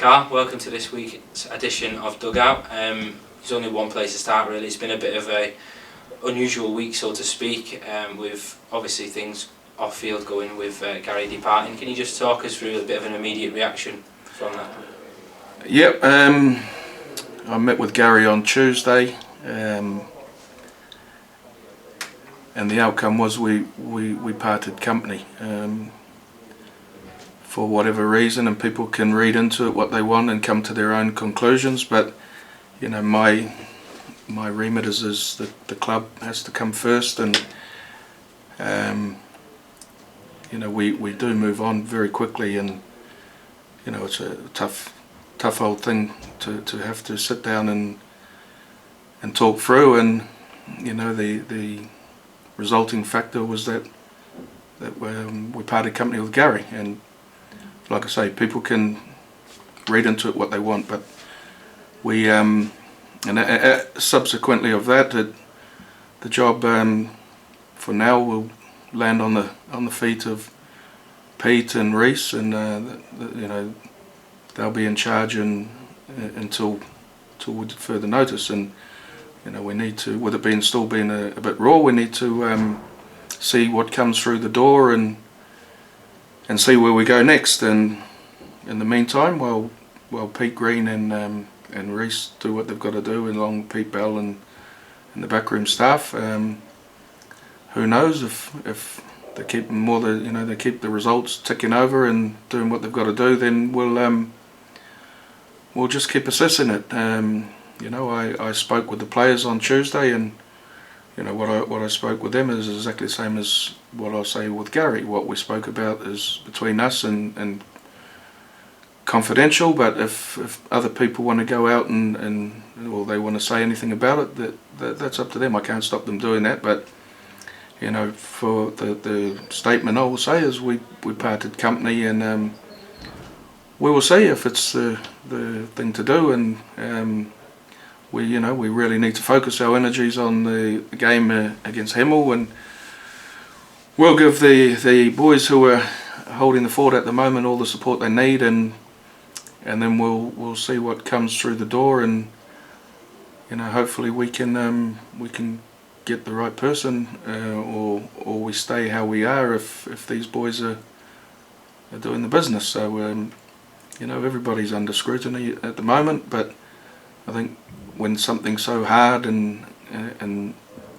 Carl, welcome to this week's edition of Dugout. There's only one place to start really. It's been a bit of a unusual week, so to speak, with obviously things off field going with Gary departing. Can you just talk us through a bit of an immediate reaction from that? Yep, I met with Gary on Tuesday, and the outcome was we parted company. For whatever reason, and people can read into it what they want and come to their own conclusions, but you know, my remit is that the club has to come first, and you know, we do move on very quickly, and you know, it's a tough old thing to have to sit down and talk through, and you know, the resulting factor was that we parted company with Gary. And like I say, people can read into it what they want, but we and subsequently of that, the job for now will land on the feet of Pete and Reese, and you know, they'll be in charge until further notice. And you know, we need to, with it still being a bit raw, we need to see what comes through the door and see where we go next. And in the meantime, while Pete Green and Reese do what they've got to do, along with Pete Bell and the backroom staff, who knows if they keep they keep the results ticking over and doing what they've got to do, then we'll just keep assessing it. You know, I spoke with the players on Tuesday, and you know, what I spoke with them is exactly the same as what I'll say with Gary. What we spoke about is between us and confidential, but if other people want to go out and or they want to say anything about it, that's up to them. I can't stop them doing that, but you know, for the statement I will say is we parted company, and we will see if it's the thing to do, and we really need to focus our energies on the game against Hemel, and we'll give the boys who are holding the fort at the moment all the support they need, and then we'll see what comes through the door, and you know, hopefully we can get the right person, or we stay how we are if these boys are doing the business. So you know, everybody's under scrutiny at the moment, but I think when something's so hard and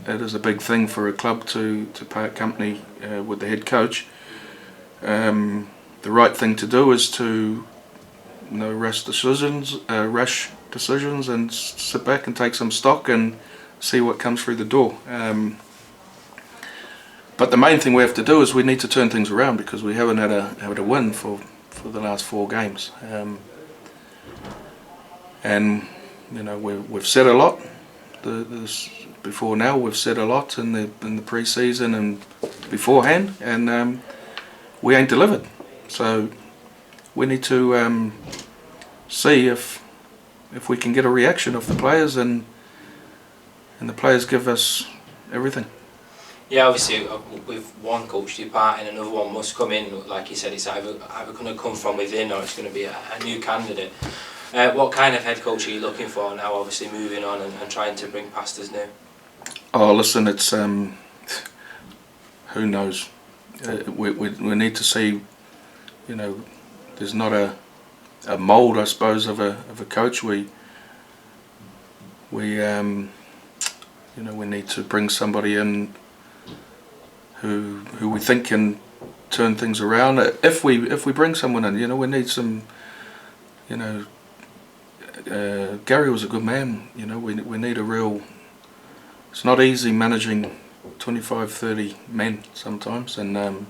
it is a big thing for a club to part company with the head coach, the right thing to do is to rush decisions and sit back and take some stock and see what comes through the door. But the main thing we have to do is we need to turn things around, because we haven't had a win for the last 4 games, and you know, we've said a lot. Before now, we've said a lot in the pre-season and beforehand, and we ain't delivered. So we need to see if we can get a reaction of the players, and the players give us everything. Yeah, obviously with one coach departing, another one must come in. Like you said, it's either going to come from within, or it's going to be a new candidate. What kind of head coach are you looking for now, obviously moving on and trying to bring pastors new? Oh, listen, it's who knows? We need to see. You know, there's not a mould, I suppose, of a coach. We you know, we need to bring somebody in who we think can turn things around. If we bring someone in, you know, we need some. You know, Gary was a good man. You know, we need a real. It's not easy managing 25, 30 men sometimes, and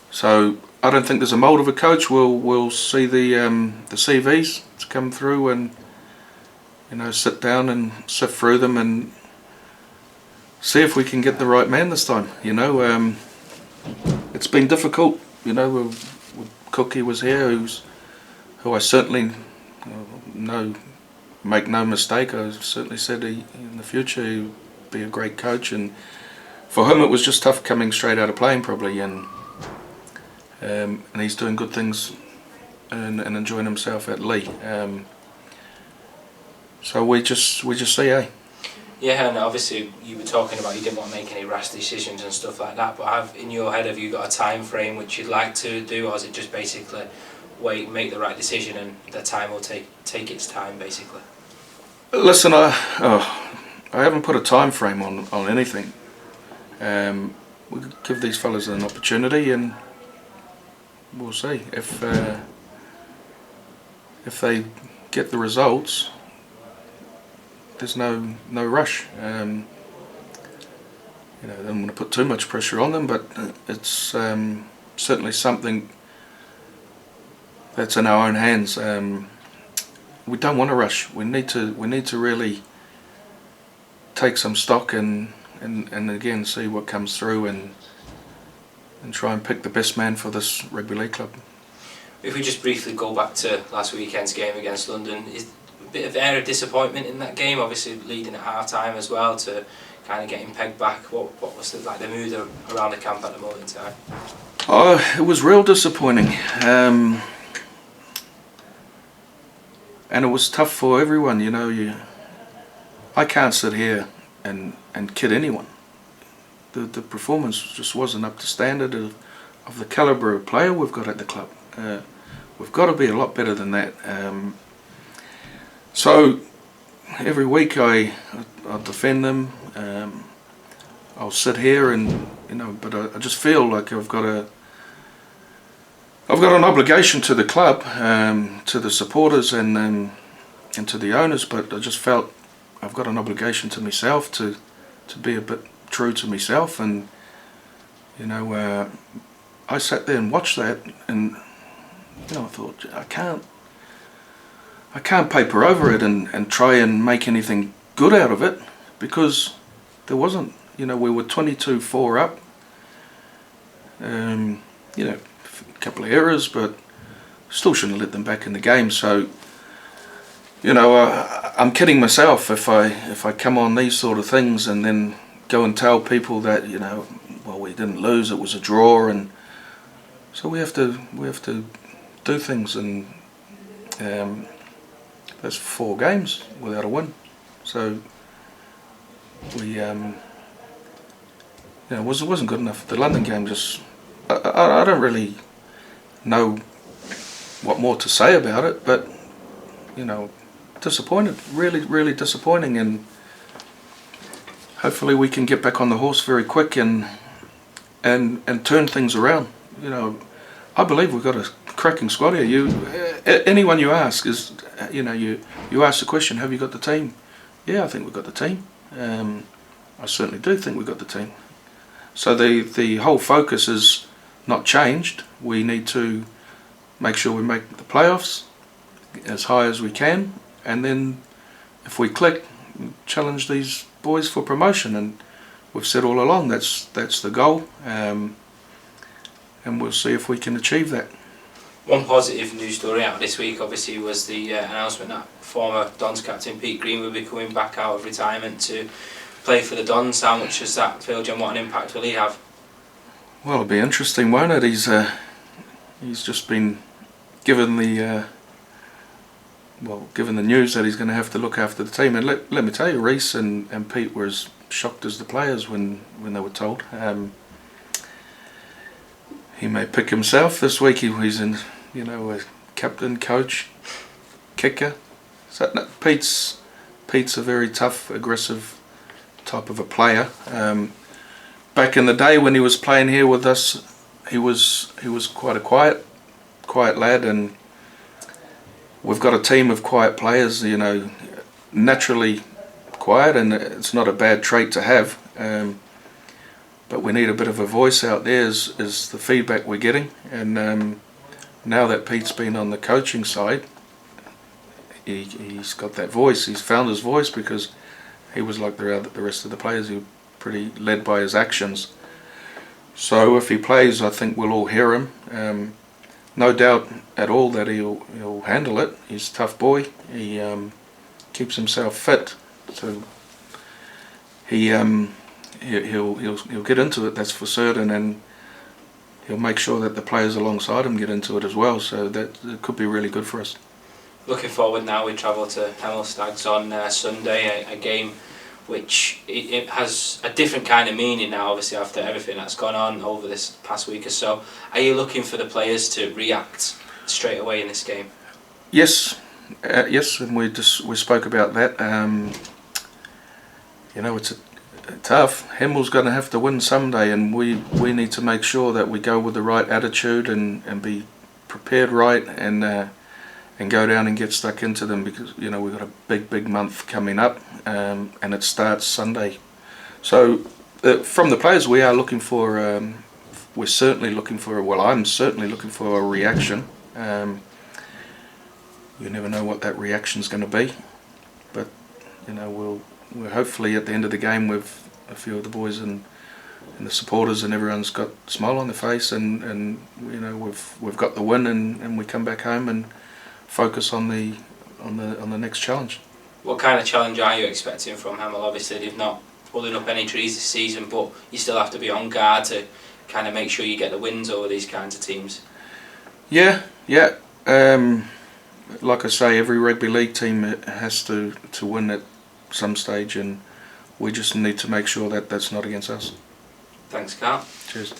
so I don't think there's a mould of a coach. We'll see the CVs to come through, and you know, sit down and sift through them and see if we can get the right man this time. You know, it's been difficult. You know, Cookie was here, who I certainly make no mistake. I certainly said in the future he'd be a great coach, and for him it was just tough coming straight out of playing probably, and he's doing good things and enjoying himself at Lee. So we just see, eh? Yeah, and obviously you were talking about you didn't want to make any rash decisions and stuff like that, but in your head have you got a time frame which you'd like to do, or is it just basically wait, make the right decision and the time will take its time basically? Listen, I haven't put a time frame on anything. We'll give these fellas an opportunity and we'll see if they get the results. There's no rush. You know, I don't want to put too much pressure on them, but it's certainly something that's in our own hands. We don't want to rush. We need to really take some stock and again see what comes through and try and pick the best man for this rugby league club. If we just briefly go back to last weekend's game against London, is a bit of air of disappointment in that game, obviously leading at half time as well, to kind of getting pegged back. What was the mood around the camp at the moment in time? Oh, it was real disappointing. And it was tough for everyone, you know. I can't sit here and kid anyone. The performance just wasn't up to standard of the calibre of player we've got at the club. We've got to be a lot better than that. So every week I'll defend them. I'll sit here and, you know, but I just feel like I've got an obligation to the club, to the supporters and to the owners, but I just felt I've got an obligation to myself to be a bit true to myself, and you know, I sat there and watched that, and you know, I thought I can't paper over it and try and make anything good out of it, because there wasn't. You know, we were 22-4 up. You know, a couple of errors, but still shouldn't have let them back in the game. So, you know, I'm kidding myself if I come on these sort of things and then go and tell people that, you know, well, we didn't lose, it was a draw, and so we have to do things, and that's 4 games without a win. So we you know, it wasn't good enough. The London game just, I don't really know what more to say about it, but you know, disappointed, really disappointing, and hopefully we can get back on the horse very quick and turn things around. You know, I believe we've got a cracking squad here. Anyone you ask is, you know, you ask the question, have you got the team? Yeah, I think we've got the team. I certainly do think we've got the team. So the whole focus is not changed. We need to make sure we make the playoffs as high as we can, and then if we click, challenge these boys for promotion. And we've said all along that's the goal, and we'll see if we can achieve that. One positive news story out this week obviously was the announcement that former Dons captain Pete Green will be coming back out of retirement to play for the Dons. How much has that filled you, and what an impact will he have? Well, it'll be interesting, won't it? He's just been given the given the news that he's going to have to look after the team, and let me tell you, Reece and Pete were as shocked as the players when they were told. He may pick himself this week. He's in, you know, a captain, coach, kicker. So no, Pete's a very tough, aggressive type of a player. Back in the day when he was playing here with us, he was quite a quiet lad, and we've got a team of quiet players, you know, naturally quiet, and it's not a bad trait to have. But we need a bit of a voice out there, is the feedback we're getting. And now that Pete's been on the coaching side, he's got that voice. He's found his voice, because he was like the rest of the players. He was pretty led by his actions. So if he plays, I think we'll all hear him. No doubt at all that he'll handle it. He's a tough boy. He keeps himself fit, so he'll get into it. That's for certain. And he'll make sure that the players alongside him get into it as well. So that it could be really good for us. Looking forward now, we travel to Hemel Stags on Sunday, a game which it has a different kind of meaning now, obviously after everything that's gone on over this past week or so. Are you looking for the players to react straight away in this game? Yes, yes, and we spoke about that. You know, it's tough. Hemel's going to have to win someday, and we need to make sure that we go with the right attitude and be prepared right, and go down and get stuck into them, because you know we've got a big month coming up, and it starts Sunday. So from the players, we are looking for. We're certainly looking for. Well, I'm certainly looking for a reaction. You never know what that reaction's going to be, but you know we'll hopefully at the end of the game with a few of the boys and the supporters and everyone's got a smile on their face, and you know we've got the win, and we come back home and focus on the next challenge. What kind of challenge are you expecting from Hemel? Obviously they've not pulling up any trees this season, but you still have to be on guard to kind of make sure you get the wins over these kinds of teams. Yeah. Like I say, every rugby league team has to win at some stage, and we just need to make sure that that's not against us. Thanks, Carl. Cheers.